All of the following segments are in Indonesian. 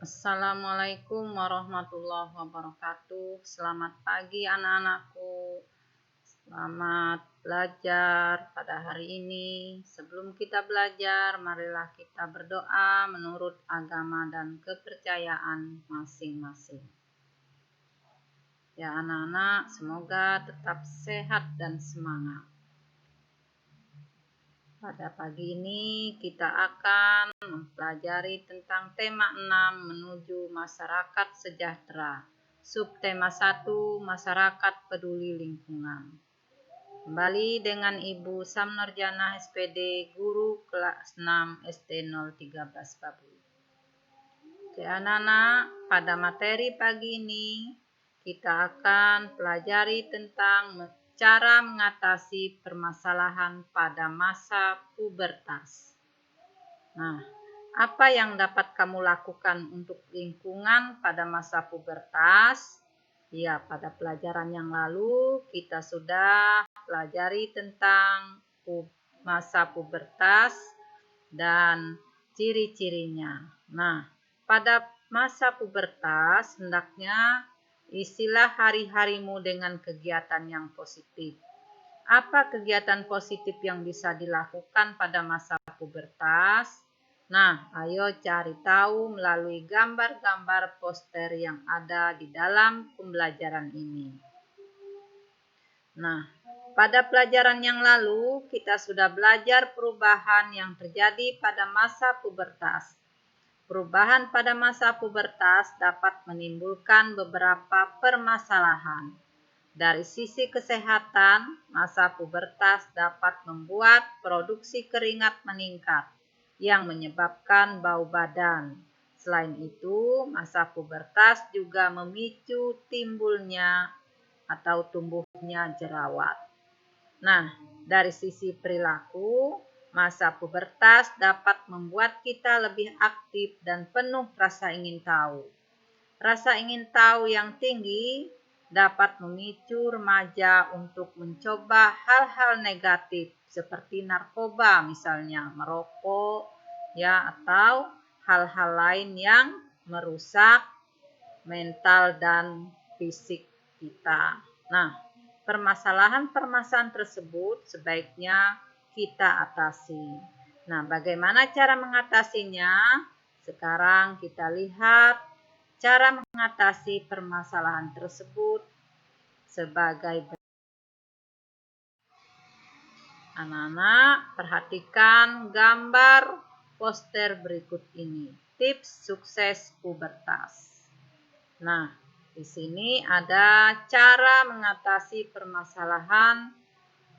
Assalamualaikum warahmatullahi wabarakatuh. Selamat pagi anak-anakku. Selamat belajar pada hari ini. Sebelum kita belajar, marilah kita berdoa menurut agama dan kepercayaan masing-masing. Ya anak-anak, semoga tetap sehat dan semangat. Pada pagi ini kita akan mempelajari tentang tema 6 menuju masyarakat sejahtera. Subtema 1 masyarakat peduli lingkungan. Kembali dengan Ibu Samnurjana SPD, guru kelas 6 SD 013 Babu. Oke anak-anak, pada materi pagi ini kita akan pelajari tentang cara mengatasi permasalahan pada masa pubertas. Nah, apa yang dapat kamu lakukan untuk lingkungan pada masa pubertas? Ya, pada pelajaran yang lalu kita sudah pelajari tentang masa pubertas dan ciri-cirinya. Nah, pada masa pubertas hendaknya isilah hari-harimu dengan kegiatan yang positif. Apa kegiatan positif yang bisa dilakukan pada masa pubertas? Nah, ayo cari tahu melalui gambar-gambar poster yang ada di dalam pembelajaran ini. Nah, pada pelajaran yang lalu kita sudah belajar perubahan yang terjadi pada masa pubertas. Perubahan pada masa pubertas dapat menimbulkan beberapa permasalahan. Dari sisi kesehatan, masa pubertas dapat membuat produksi keringat meningkat yang menyebabkan bau badan. Selain itu, masa pubertas juga memicu timbulnya atau tumbuhnya jerawat. Nah, dari sisi perilaku, masa pubertas dapat membuat kita lebih aktif dan penuh rasa ingin tahu. Rasa ingin tahu yang tinggi dapat memicu remaja untuk mencoba hal-hal negatif seperti narkoba misalnya, merokok, ya, atau hal-hal lain yang merusak mental dan fisik kita. Nah, permasalahan-permasalahan tersebut sebaiknya kita atasi. Nah, bagaimana cara mengatasinya? Sekarang kita lihat cara mengatasi permasalahan tersebut sebagai berikut. Anak-anak, perhatikan gambar poster berikut ini. Tips sukses pubertas. Nah, di sini ada cara mengatasi permasalahan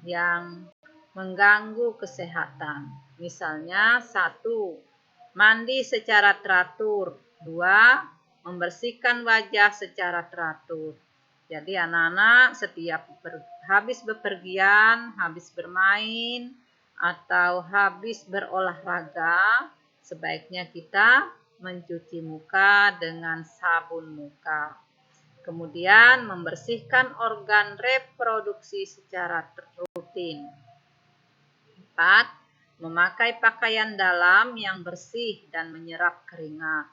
yang mengganggu kesehatan. Misalnya 1. Mandi secara teratur. 2. Membersihkan wajah secara teratur. Jadi anak-anak setiap habis bepergian, habis bermain, atau habis berolahraga, sebaiknya kita mencuci muka dengan sabun muka. Kemudian membersihkan organ reproduksi secara rutin. 4. Memakai pakaian dalam yang bersih dan menyerap keringat.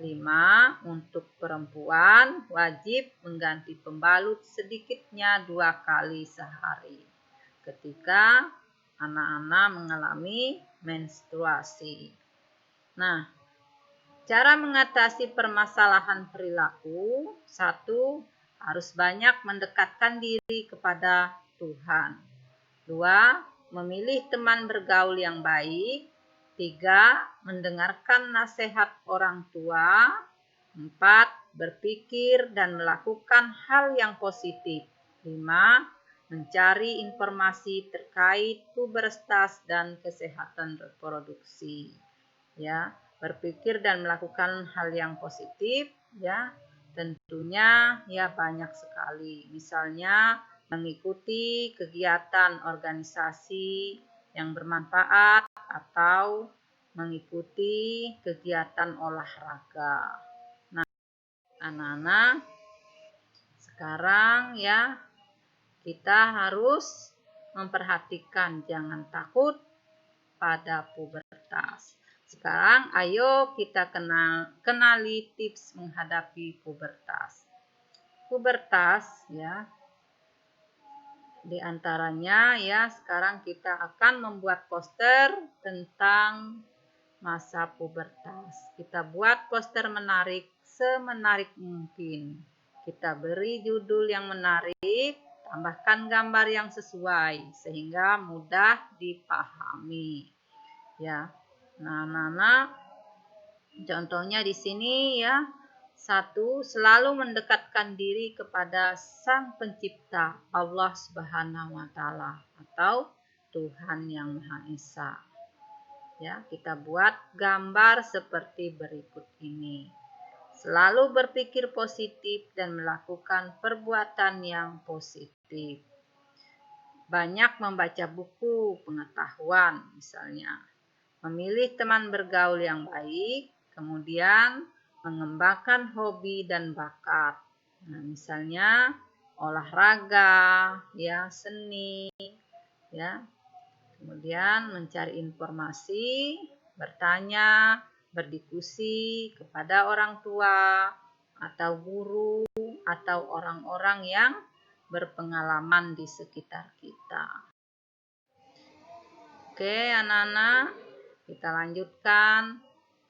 5. Untuk perempuan wajib mengganti pembalut sedikitnya 2 kali sehari ketika anak-anak mengalami menstruasi. Nah, cara mengatasi permasalahan perilaku. 1. Harus banyak mendekatkan diri kepada Tuhan. 2. Memilih teman bergaul yang baik. 3. Mendengarkan nasihat orang tua. 4. Berpikir dan melakukan hal yang positif. 5. Mencari informasi terkait pubertas dan kesehatan reproduksi. Ya, berpikir dan melakukan hal yang positif, ya. Tentunya ya banyak sekali. Misalnya mengikuti kegiatan organisasi yang bermanfaat atau mengikuti kegiatan olahraga. Nah, anak-anak, sekarang ya kita harus memperhatikan jangan takut pada pubertas. Sekarang ayo kita kenali tips menghadapi pubertas. Pubertas ya, di antaranya ya, sekarang kita akan membuat poster tentang masa pubertas. Kita buat poster menarik semenarik mungkin. Kita beri judul yang menarik, tambahkan gambar yang sesuai sehingga mudah dipahami. Ya. Nah, contohnya di sini ya. 1. Selalu mendekatkan diri kepada Sang Pencipta Allah Subhanahu wa taala atau Tuhan yang Maha Esa. Ya, kita buat gambar seperti berikut ini. Selalu berpikir positif dan melakukan perbuatan yang positif. Banyak membaca buku pengetahuan misalnya. Memilih teman bergaul yang baik, kemudian mengembangkan hobi dan bakat. Nah, misalnya olahraga, ya, seni, ya. Kemudian mencari informasi, bertanya, berdiskusi kepada orang tua atau guru atau orang-orang yang berpengalaman di sekitar kita. Oke, anak-anak. Kita lanjutkan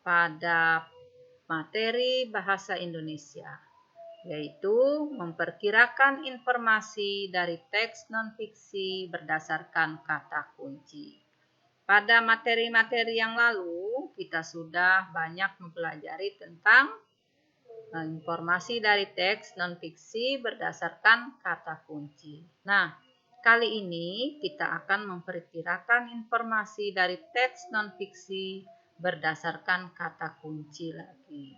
pada materi bahasa Indonesia, yaitu memperkirakan informasi dari teks non-fiksi berdasarkan kata kunci. Pada materi-materi yang lalu, kita sudah banyak mempelajari tentang informasi dari teks non-fiksi berdasarkan kata kunci. Nah, kali ini kita akan memperkirakan informasi dari teks non-fiksi berdasarkan kata kunci lagi.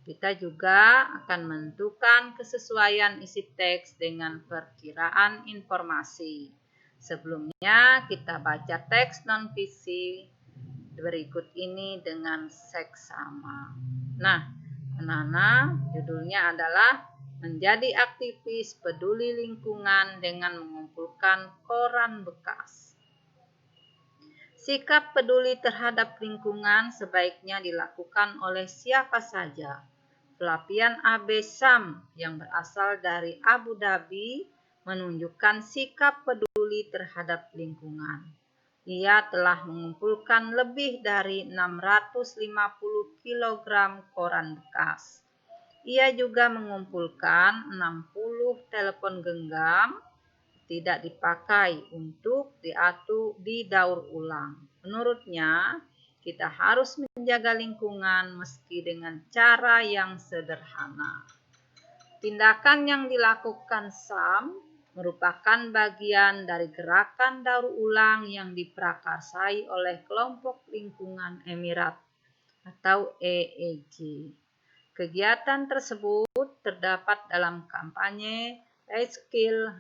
Kita juga akan menentukan kesesuaian isi teks dengan perkiraan informasi. Sebelumnya kita baca teks non-fiksi berikut ini dengan seksama. Nah, anak-anak, judulnya adalah menjadi aktivis peduli lingkungan dengan mengumpulkan koran bekas. Sikap peduli terhadap lingkungan sebaiknya dilakukan oleh siapa saja. Pelatihan AB Sam yang berasal dari Abu Dhabi menunjukkan sikap peduli terhadap lingkungan. Ia telah mengumpulkan lebih dari 650 kg koran bekas. Ia juga mengumpulkan 60 telepon genggam tidak dipakai untuk didaur ulang. Menurutnya, kita harus menjaga lingkungan meski dengan cara yang sederhana. Tindakan yang dilakukan Sam merupakan bagian dari gerakan daur ulang yang diprakarsai oleh Kelompok Lingkungan Emirat atau EEG. Kegiatan tersebut terdapat dalam kampanye Reskill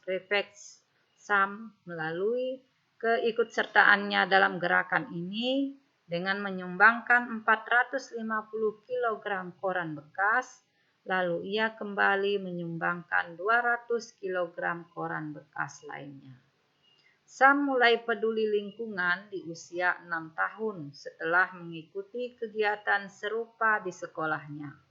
Reflex Sam melalui keikutsertaannya dalam gerakan ini dengan menyumbangkan 450 kg koran bekas, lalu ia kembali menyumbangkan 200 kg koran bekas lainnya. Sam mulai peduli lingkungan di usia 6 tahun setelah mengikuti kegiatan serupa di sekolahnya.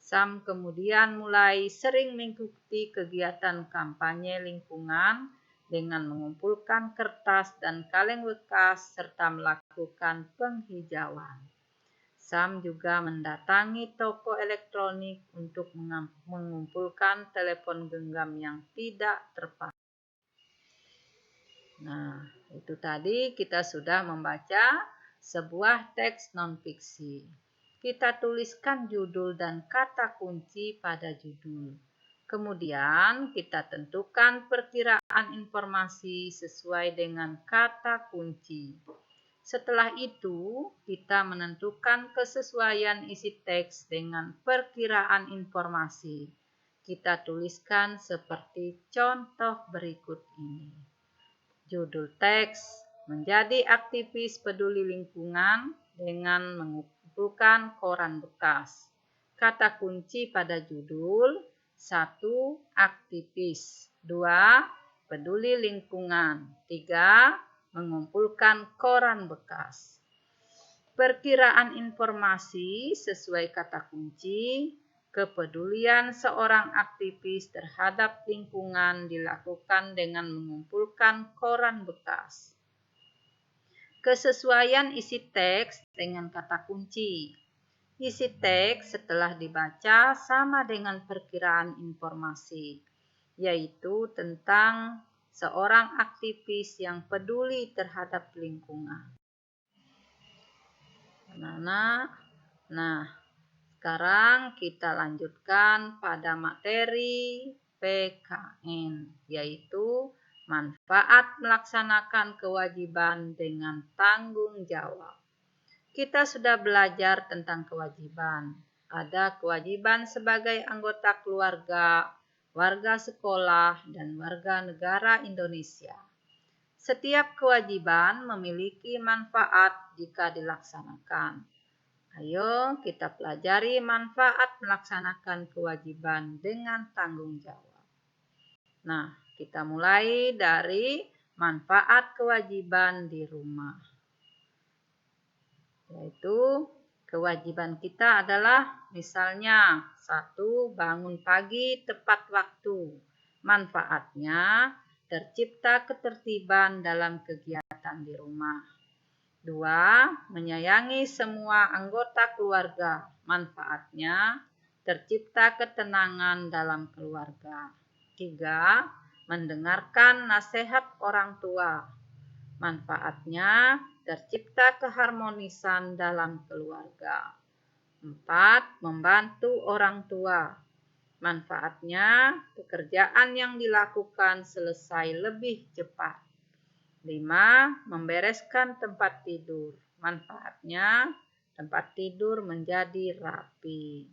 Sam kemudian mulai sering mengikuti kegiatan kampanye lingkungan dengan mengumpulkan kertas dan kaleng bekas serta melakukan penghijauan. Sam juga mendatangi toko elektronik untuk mengumpulkan telepon genggam yang tidak terpakai. Nah, itu tadi kita sudah membaca sebuah teks non-fiksi. Kita tuliskan judul dan kata kunci pada judul. Kemudian kita tentukan perkiraan informasi sesuai dengan kata kunci. Setelah itu, kita menentukan kesesuaian isi teks dengan perkiraan informasi. Kita tuliskan seperti contoh berikut ini. Judul teks, menjadi aktivis peduli lingkungan dengan mengumpulkan koran bekas. Kata kunci pada judul, 1. Aktivis, 2. Peduli lingkungan, 3. Mengumpulkan koran bekas. Perkiraan informasi sesuai kata kunci, kepedulian seorang aktivis terhadap lingkungan dilakukan dengan mengumpulkan koran bekas. Kesesuaian isi teks dengan kata kunci. Isi teks setelah dibaca sama dengan perkiraan informasi, yaitu tentang seorang aktivis yang peduli terhadap lingkungan. Nah, sekarang kita lanjutkan pada materi PKN, yaitu manfaat melaksanakan kewajiban dengan tanggung jawab. Kita sudah belajar tentang kewajiban. Ada kewajiban sebagai anggota keluarga, warga sekolah, dan warga negara Indonesia. Setiap kewajiban memiliki manfaat jika dilaksanakan. Ayo kita pelajari manfaat melaksanakan kewajiban dengan tanggung jawab. Nah, kita mulai dari manfaat kewajiban di rumah. Yaitu kewajiban kita adalah misalnya 1. Bangun pagi tepat waktu. Manfaatnya tercipta ketertiban dalam kegiatan di rumah. 2. Menyayangi semua anggota keluarga. Manfaatnya tercipta ketenangan dalam keluarga. 3. Mendengarkan nasihat orang tua. Manfaatnya tercipta keharmonisan dalam keluarga. 4. Membantu orang tua. Manfaatnya pekerjaan yang dilakukan selesai lebih cepat. 5. Membereskan tempat tidur. Manfaatnya tempat tidur menjadi rapi.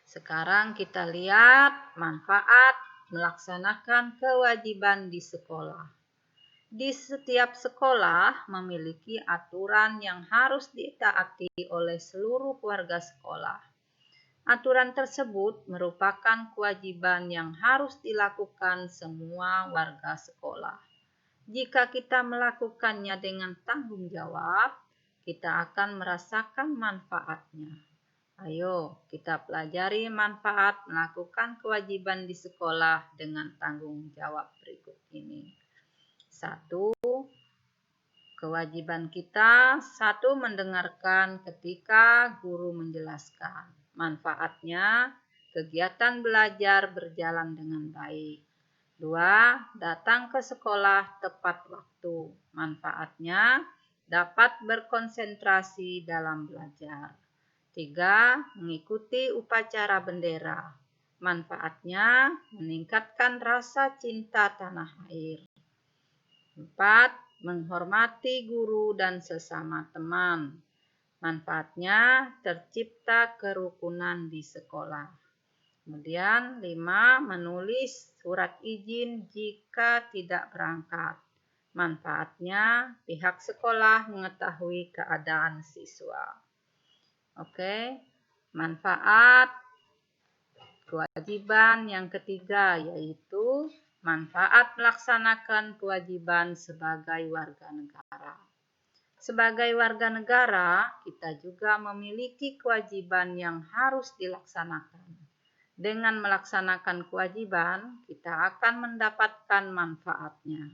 Sekarang kita lihat manfaat melaksanakan kewajiban di sekolah. Di setiap sekolah memiliki aturan yang harus ditaati oleh seluruh warga sekolah. Aturan tersebut merupakan kewajiban yang harus dilakukan semua warga sekolah. Jika kita melakukannya dengan tanggung jawab, kita akan merasakan manfaatnya. Ayo kita pelajari manfaat melakukan kewajiban di sekolah dengan tanggung jawab berikut ini. 1. Kewajiban kita 1. Mendengarkan ketika guru menjelaskan. Manfaatnya kegiatan belajar berjalan dengan baik. 2. Datang ke sekolah tepat waktu. Manfaatnya dapat berkonsentrasi dalam belajar. 3. Mengikuti upacara bendera. Manfaatnya meningkatkan rasa cinta tanah air. 4. Menghormati guru dan sesama teman. Manfaatnya tercipta kerukunan di sekolah. Kemudian 5. Menulis surat izin jika tidak berangkat. Manfaatnya pihak sekolah mengetahui keadaan siswa. Oke, manfaat kewajiban yang ketiga yaitu manfaat melaksanakan kewajiban sebagai warga negara. Sebagai warga negara, kita juga memiliki kewajiban yang harus dilaksanakan. Dengan melaksanakan kewajiban, kita akan mendapatkan manfaatnya.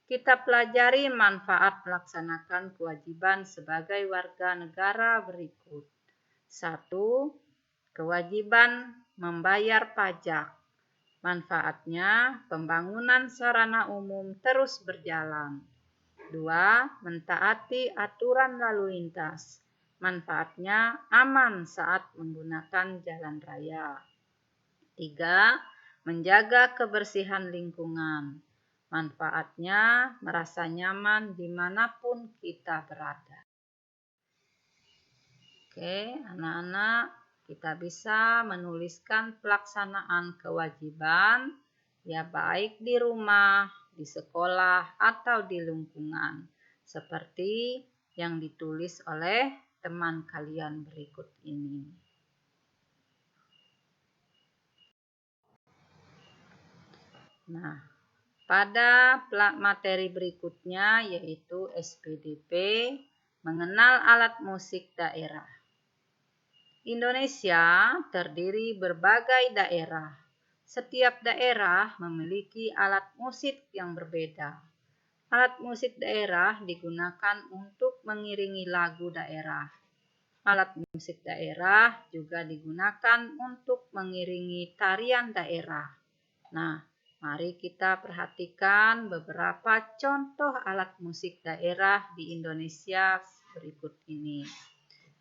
Kita pelajari manfaat melaksanakan kewajiban sebagai warga negara berikut. 1. Kewajiban membayar pajak. Manfaatnya pembangunan sarana umum terus berjalan. 2. Mentaati aturan lalu lintas. Manfaatnya aman saat menggunakan jalan raya. 3. Menjaga kebersihan lingkungan. Manfaatnya merasa nyaman dimanapun kita berada. Oke, anak-anak, kita bisa menuliskan pelaksanaan kewajiban ya baik di rumah, di sekolah, atau di lingkungan, seperti yang ditulis oleh teman kalian berikut ini. Nah, pada materi berikutnya yaitu SPDP, mengenal alat musik daerah. Indonesia terdiri berbagai daerah. Setiap daerah memiliki alat musik yang berbeda. Alat musik daerah digunakan untuk mengiringi lagu daerah. Alat musik daerah juga digunakan untuk mengiringi tarian daerah. Nah, mari kita perhatikan beberapa contoh alat musik daerah di Indonesia berikut ini.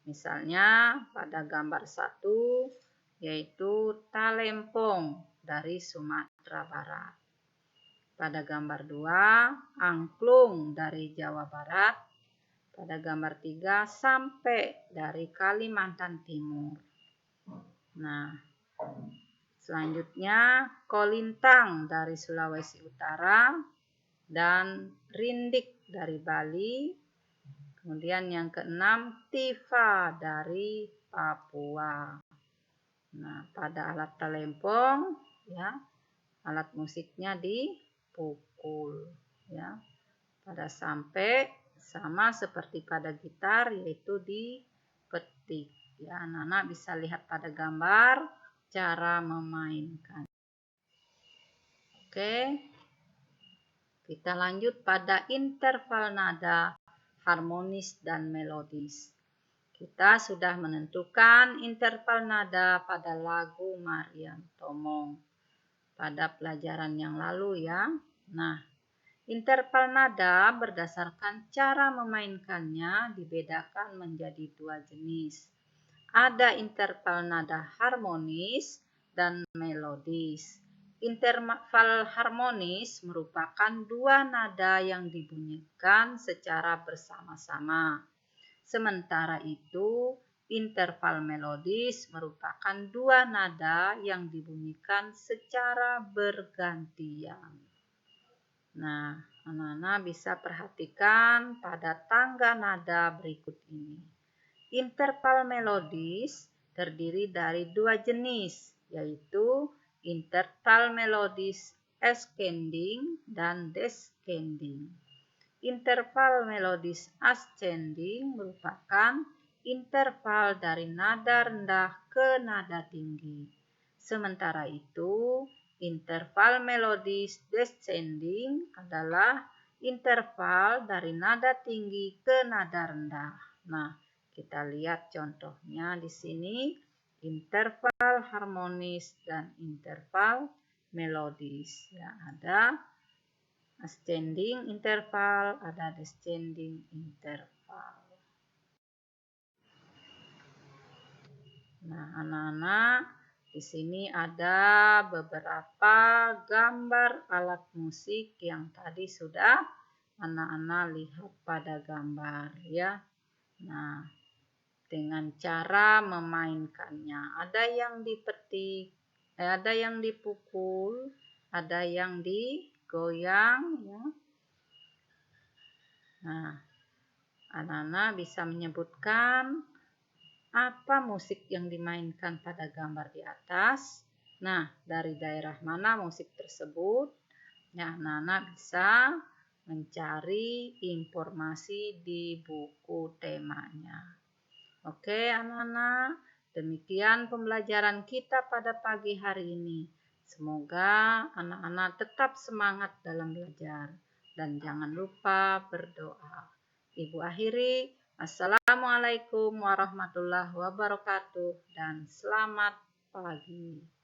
Misalnya pada gambar 1 yaitu talempong dari Sumatera Barat. Pada gambar 2 angklung dari Jawa Barat. Pada gambar 3 sampe dari Kalimantan Timur. Nah, selanjutnya kolintang dari Sulawesi Utara dan rindik dari Bali. Kemudian yang keenam, tifa dari Papua. Nah, pada alat talempong, ya, alat musiknya dipukul, ya. Pada sampe sama seperti pada gitar, yaitu dipetik. Ya, anak-anak bisa lihat pada gambar cara memainkan. Oke, kita lanjut pada interval nada harmonis dan melodis. Kita sudah menentukan interval nada pada lagu Mariam Tomong pada pelajaran yang lalu ya. Nah, interval nada berdasarkan cara memainkannya dibedakan menjadi 2 jenis. Ada interval nada harmonis dan melodis. Interval harmonis merupakan 2 nada yang dibunyikan secara bersama-sama. Sementara itu, interval melodis merupakan 2 nada yang dibunyikan secara bergantian. Nah, anak-anak bisa perhatikan pada tangga nada berikut ini. Interval melodis terdiri dari 2 jenis, yaitu interval melodis ascending dan descending. Interval melodis ascending merupakan interval dari nada rendah ke nada tinggi. Sementara itu, interval melodis descending adalah interval dari nada tinggi ke nada rendah. Nah, kita lihat contohnya di sini, interval harmonis dan interval melodis. Ya, ada ascending interval, ada descending interval. Nah, anak-anak, di sini ada beberapa gambar alat musik yang tadi sudah anak-anak lihat pada gambar ya. Nah, dengan cara memainkannya, ada yang dipetik, ada yang dipukul, ada yang digoyang ya. Nah, anak-anak bisa menyebutkan apa musik yang dimainkan pada gambar di atas. Nah, dari daerah mana musik tersebut? Ya, anak-anak bisa mencari informasi di buku temanya. Oke, anak-anak, demikian pembelajaran kita pada pagi hari ini. Semoga anak-anak tetap semangat dalam belajar dan jangan lupa berdoa. Ibu akhiri, Assalamualaikum warahmatullahi wabarakatuh dan selamat pagi.